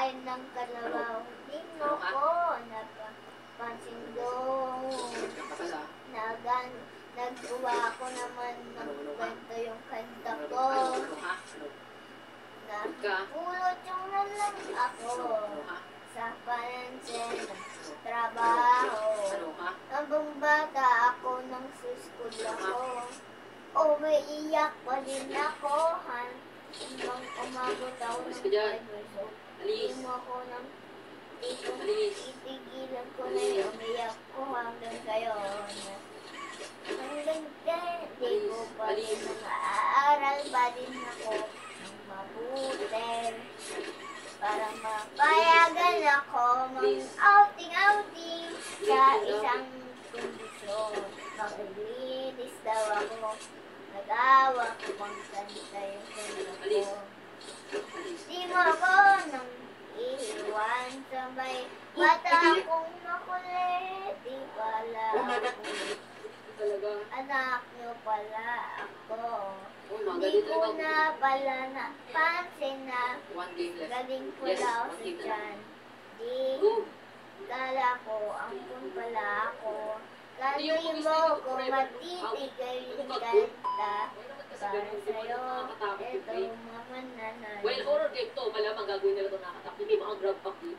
kain ng kalabaw. Hindi mo ko napapansin doon. Nagawa ko naman ng kwento yung kanta ko. Napulot yung nalang ako sa panansin ng trabaho. Habang bata ako nang suskul ako. Umiiyak pa din ako. Hanggang umabot ako ng pagkaso. Hindi mo ako nang itigilan ko na yung umiyak ko hanggang ngayon. Hanggang ngayon, di ko pa rin nag-aaral pa din ako ng mabuti. Para mapayagan ako mag-outing-outing sa isang kondisyon. Mag-linis daw ako. Nag-awa ko magkanta yung kanta ko. Di mo ako nang iiwan sa may bata akong makulit. Di pala ako. Anak niyo pala ako. Hindi ko na pala napansin na galing pala ako sa tiyan. Di kala ko ampun pala ako. Kasi mo ko matitigay yung kanta. Para sa'yo, ito mga nanay. Well, horror game to. Malamang gagawin nila ito nakatak. Hindi mga grab pack dito.